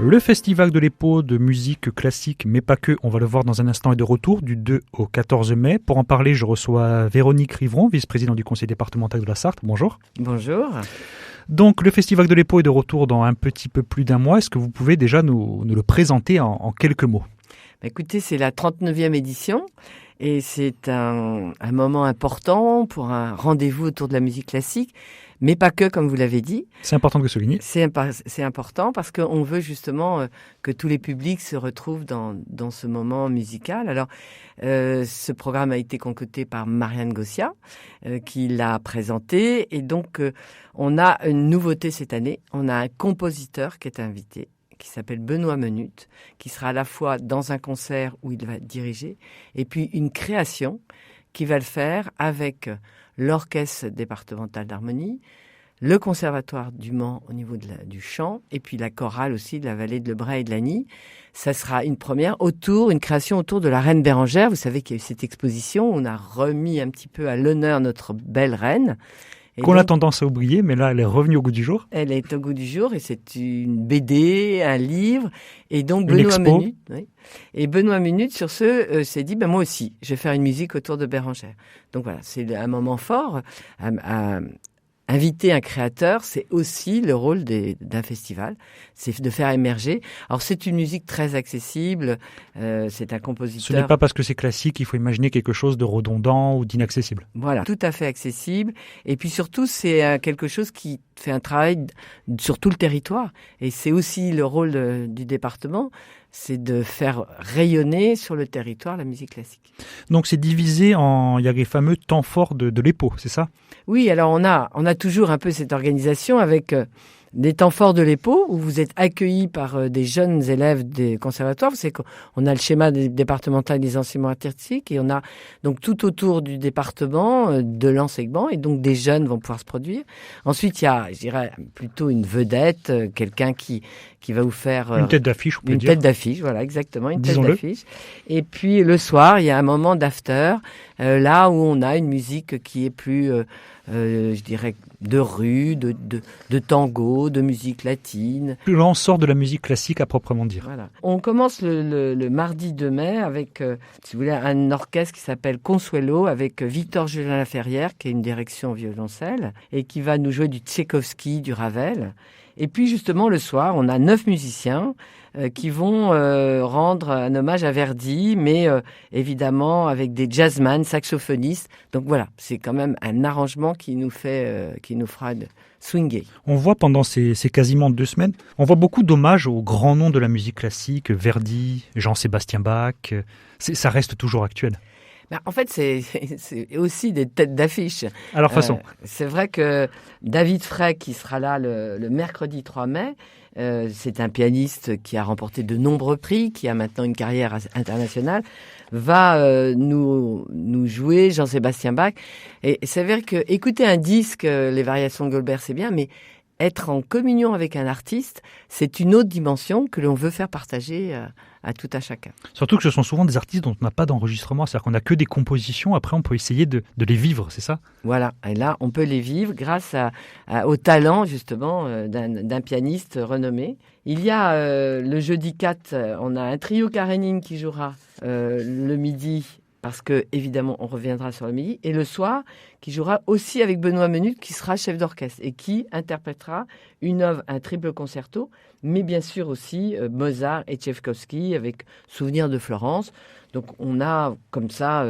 Le Festival de l'EPO de musique classique, mais pas que, on va le voir dans un instant, est de retour du 2 au 14 mai. Pour en parler, je reçois Véronique Rivron, vice-présidente du conseil départemental de la Sarthe. Bonjour. Bonjour. Donc, le Festival de l'EPO est de retour dans un petit peu plus d'un mois. Est-ce que vous pouvez déjà nous le présenter en quelques mots ? Écoutez, c'est la 39e édition et c'est un moment important pour un rendez-vous autour de la musique classique, mais pas que, comme vous l'avez dit. C'est important de le souligner. C'est important parce qu'on veut justement que tous les publics se retrouvent dans ce moment musical. Alors, ce programme a été concocté par Marianne Gossia, qui l'a présenté. Et donc, on a une nouveauté cette année. On a un compositeur qui est invité, qui s'appelle Benoît Menut, qui sera à la fois dans un concert où il va diriger, et puis une création qui va le faire avec l'Orchestre départemental d'harmonie, le Conservatoire du Mans au niveau du chant, et puis la chorale aussi de la vallée de Lebray et de Lagny. Ça sera une première une création autour de la reine Bérengère. Vous savez qu'il y a eu cette exposition, on a remis un petit peu à l'honneur notre belle reine. Qu'on a tendance à oublier, mais là, elle est revenue au goût du jour. Elle est au goût du jour et c'est une BD, un livre. Et donc, Benoît Menut, sur ce, s'est dit, moi aussi, je vais faire une musique autour de Bérengère. Donc voilà, c'est un moment fort. Inviter un créateur, c'est aussi le rôle d'un festival, c'est de faire émerger. Alors c'est une musique très accessible, c'est un compositeur... Ce n'est pas parce que c'est classique qu'il faut imaginer quelque chose de redondant ou d'inaccessible. Voilà, tout à fait accessible. Et puis surtout, c'est quelque chose qui fait un travail sur tout le territoire. Et c'est aussi le rôle du département, c'est de faire rayonner sur le territoire la musique classique. Donc c'est divisé il y a les fameux temps forts de l'EPO, c'est ça ? Oui, alors on a toujours un peu cette organisation avec des temps forts de l'EPO où vous êtes accueillis par des jeunes élèves des conservatoires. Vous savez qu'on a le schéma départemental des enseignements artistiques et on a donc tout autour du département de l'enseignement et donc des jeunes vont pouvoir se produire. Ensuite, il y a, je dirais, plutôt une vedette, quelqu'un qui va vous faire... une tête d'affiche, on peut dire. Une tête d'affiche, voilà, exactement, une Disons-le. tête d'affiche. Et puis le soir, il y a un moment d'after, là où on a une musique qui est plus... je dirais, de rue, de tango, de musique latine. Là, on sort de la musique classique à proprement dire. Voilà. On commence le mardi 2 mai avec, si vous voulez, un orchestre qui s'appelle Consuelo avec Victor Julien Laferrière, qui est une direction violoncelle, et qui va nous jouer du Tchaïkovski, du Ravel. Et puis justement, le soir, on a 9 musiciens qui vont rendre un hommage à Verdi, mais évidemment avec des jazzman, saxophonistes. Donc voilà, c'est quand même un arrangement qui nous fera swinger. On voit pendant ces quasiment 2 semaines, on voit beaucoup d'hommages aux grands noms de la musique classique, Verdi, Jean-Sébastien Bach. Ça reste toujours actuel. En fait, c'est aussi des têtes d'affiche. À leur façon. C'est vrai que David Frey, qui sera là le mercredi 3 mai, c'est un pianiste qui a remporté de nombreux prix, qui a maintenant une carrière internationale, va nous jouer Jean-Sébastien Bach. Et c'est vrai que écouter un disque, les variations de Goldberg, c'est bien, mais être en communion avec un artiste, c'est une autre dimension que l'on veut faire partager à tout à chacun. Surtout que ce sont souvent des artistes dont on n'a pas d'enregistrement, c'est-à-dire qu'on n'a que des compositions, après on peut essayer de les vivre, c'est ça ? Voilà, et là on peut les vivre grâce au talent justement d'un pianiste renommé. Il y a le jeudi 4, on a un trio Karénine qui jouera le midi, parce que évidemment on reviendra sur le midi, et le soir qui jouera aussi avec Benoît Menut, qui sera chef d'orchestre et qui interprétera une œuvre, un triple concerto, mais bien sûr aussi Mozart et Tchaïkovski avec Souvenir de Florence. Donc on a comme ça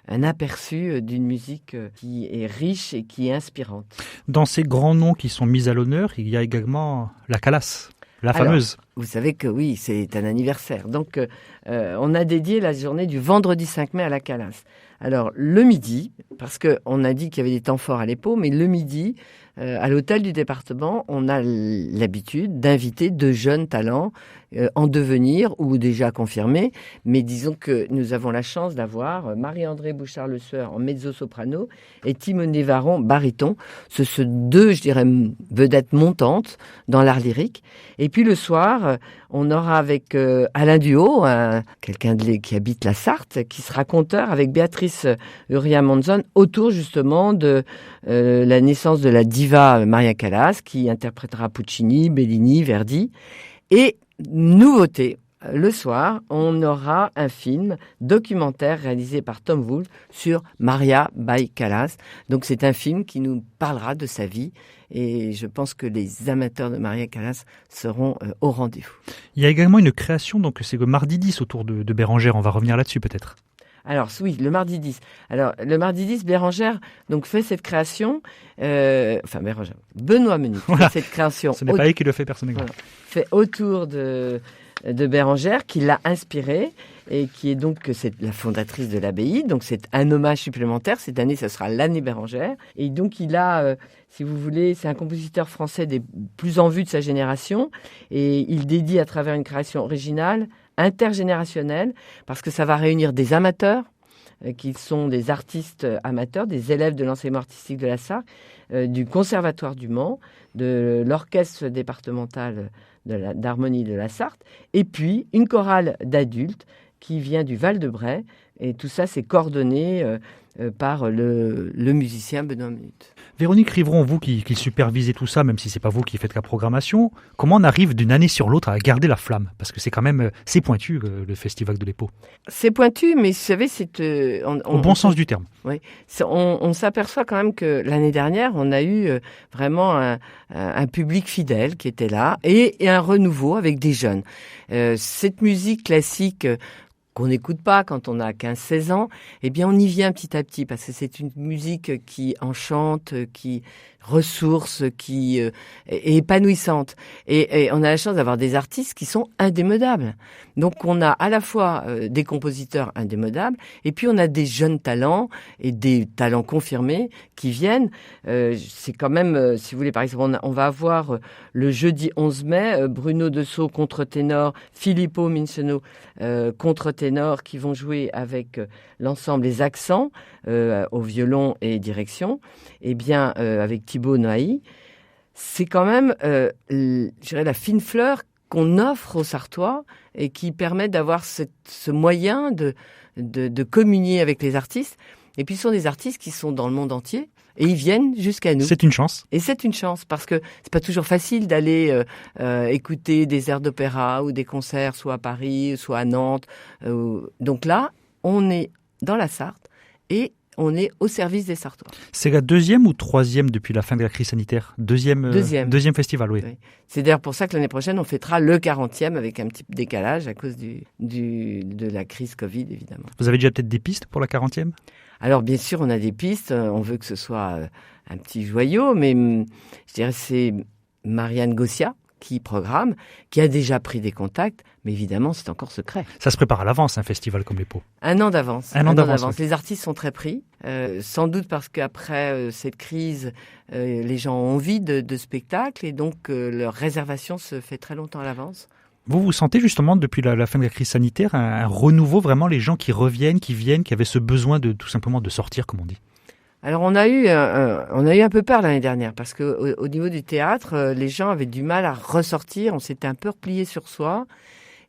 un aperçu d'une musique qui est riche et qui est inspirante. Dans ces grands noms qui sont mis à l'honneur, il y a également la Calas. La fameuse. Alors, vous savez que oui, c'est un anniversaire. Donc, on a dédié la journée du vendredi 5 mai à la Calas. Alors, le midi, parce qu'on a dit qu'il y avait des temps forts à l'EPO, mais le midi, à l'hôtel du département, on a l'habitude d'inviter de jeunes talents en devenir ou déjà confirmés. Mais disons que nous avons la chance d'avoir Marie-André Bouchard-Le Sueur en mezzo-soprano et Timothée Varon baryton. Ce sont deux, je dirais, vedettes montantes dans l'art lyrique. Et puis le soir, on aura avec Alain Duhaut, quelqu'un qui habite la Sarthe, qui sera conteur avec Béatrice Uria-Monzon autour justement de la naissance de la diva Maria Callas, qui interprétera Puccini, Bellini, Verdi. Et nouveauté. Le soir, on aura un film documentaire réalisé par Tom Wolfe sur Maria by Callas. Donc c'est un film qui nous parlera de sa vie et je pense que les amateurs de Maria Callas seront au rendez-vous. Il y a également une création, donc c'est le mardi 10 autour de Bérengère, on va revenir là-dessus peut-être. Alors oui, le mardi 10. Alors le mardi 10, Bérengère donc fait cette création, Bérengère, Benoît Menuc voilà. fait cette création. Ce n'est pas elle qui le fait personnellement. Voilà, fait autour de Bérengère, qui l'a inspirée et qui est donc la fondatrice de l'abbaye. Donc c'est un hommage supplémentaire. Cette année, ça sera l'année Bérengère. Et donc il a, si vous voulez, c'est un compositeur français des plus en vue de sa génération. Et il dédie à travers une création originale, intergénérationnelle, parce que ça va réunir des amateurs, qui sont des artistes amateurs, des élèves de l'enseignement artistique de la Sarthe, du Conservatoire du Mans, de l'orchestre départemental d'harmonie de la Sarthe, et puis une chorale d'adultes qui vient du Val-de-Bray. Et tout ça, c'est coordonné par le musicien Benoît Menuc. Véronique Rivron, vous qui supervisez tout ça, même si c'est pas vous qui faites la programmation, comment on arrive d'une année sur l'autre à garder la flamme? Parce que c'est quand même, c'est pointu le Festival de l'Épau. C'est pointu, mais vous savez, c'est... Au bon sens du terme. Oui, on s'aperçoit quand même que l'année dernière, on a eu vraiment un public fidèle qui était là et un renouveau avec des jeunes. Cette musique classique qu'on n'écoute pas quand on a 15-16 ans, eh bien on y vient petit à petit parce que c'est une musique qui enchante, qui ressource, qui est épanouissante. Et on a la chance d'avoir des artistes qui sont indémodables. Donc on a à la fois des compositeurs indémodables et puis on a des jeunes talents et des talents confirmés qui viennent. C'est quand même, si vous voulez, par exemple, on va avoir le jeudi 11 mai, Bruno Dessau contre-ténor, Filippo Mincenot contre-ténor qui vont jouer avec l'ensemble Les Accents au violon et direction. Eh bien, avec Thibaut Noailly, c'est quand même, je dirais, la fine fleur qu'on offre aux Sartois et qui permet d'avoir ce moyen de communier avec les artistes. Et puis, ce sont des artistes qui sont dans le monde entier et ils viennent jusqu'à nous. C'est une chance. Et c'est une chance parce que c'est pas toujours facile d'aller écouter des airs d'opéra ou des concerts, soit à Paris, soit à Nantes. Donc là, on est dans la Sarthe et on est au service des Sartois. C'est la deuxième ou troisième depuis la fin de la crise sanitaire? Deuxième festival, oui. C'est d'ailleurs pour ça que l'année prochaine, on fêtera le 40e avec un petit décalage à cause de la crise Covid, évidemment. Vous avez déjà peut-être des pistes pour la 40e? Alors, bien sûr, on a des pistes. On veut que ce soit un petit joyau, mais je dirais c'est Marianne Gossia qui programme, qui a déjà pris des contacts, mais évidemment, c'est encore secret. Ça se prépare à l'avance, un festival comme l'Épau. Un an d'avance. Un an d'avance. Oui. Les artistes sont très pris, sans doute parce qu'après cette crise, les gens ont envie de spectacles et donc leur réservation se fait très longtemps à l'avance. Vous sentez justement, depuis la fin de la crise sanitaire, un renouveau, vraiment, les gens qui reviennent, qui viennent, qui avaient ce besoin de tout simplement de sortir, comme on dit? Alors on a eu un peu peur l'année dernière parce que au niveau du théâtre, les gens avaient du mal à ressortir. On s'était un peu replié sur soi.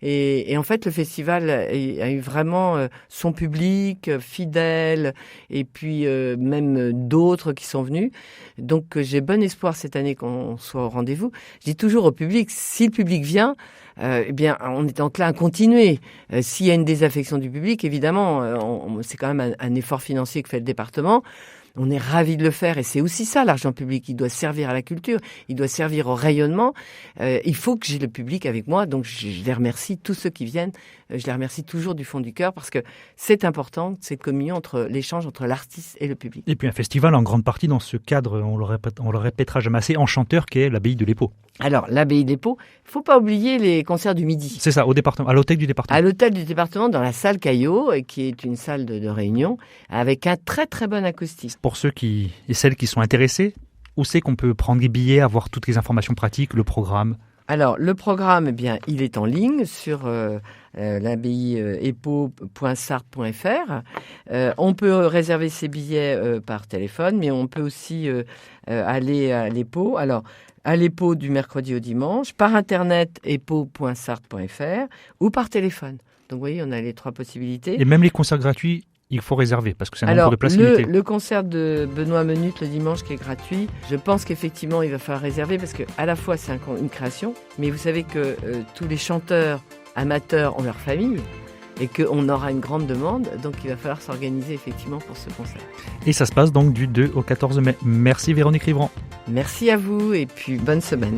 Et en fait, le festival a eu vraiment son public fidèle et puis même d'autres qui sont venus. Donc j'ai bon espoir cette année qu'on soit au rendez-vous. Je dis toujours au public, si le public vient, eh bien, on est enclin à continuer. S'il y a une désaffection du public, évidemment, c'est quand même un effort financier que fait le département. On est ravis de le faire et c'est aussi ça, l'argent public. Il doit servir à la culture, il doit servir au rayonnement. Il faut que j'ai le public avec moi, donc je les remercie, tous ceux qui viennent. Je les remercie toujours du fond du cœur parce que c'est important, cette communion l'échange entre l'artiste et le public. Et puis un festival en grande partie dans ce cadre, on le répétera jamais assez, enchanteur qu'est l'abbaye de l'Épau. Alors, l'abbaye de l'Épau, il ne faut pas oublier les concerts du midi. C'est ça, au département, à l'hôtel du département. À l'hôtel du département, dans la salle Caillot, qui est une salle de réunion, avec un très très bon acoustique. Pour ceux et celles qui sont intéressés, où c'est qu'on peut prendre des billets, avoir toutes les informations pratiques, le programme? Alors, le programme, eh bien, il est en ligne sur l'abbaye-epo.sarthe.fr. On peut réserver ses billets par téléphone, mais on peut aussi aller à l'Épau. Alors, à l'Épau du mercredi au dimanche, par internet epo.sarthe.fr ou par téléphone. Donc, vous voyez, on a les trois possibilités. Et même les concerts gratuits il faut réserver parce que c'est un nombre de places limité. Le concert de Benoît Menut le dimanche qui est gratuit, je pense qu'effectivement il va falloir réserver parce que à la fois c'est une création, mais vous savez que tous les chanteurs amateurs ont leur famille et qu'on aura une grande demande, donc il va falloir s'organiser effectivement pour ce concert. Et ça se passe donc du 2 au 14 mai. Merci Véronique Rivran. Merci à vous et puis bonne semaine.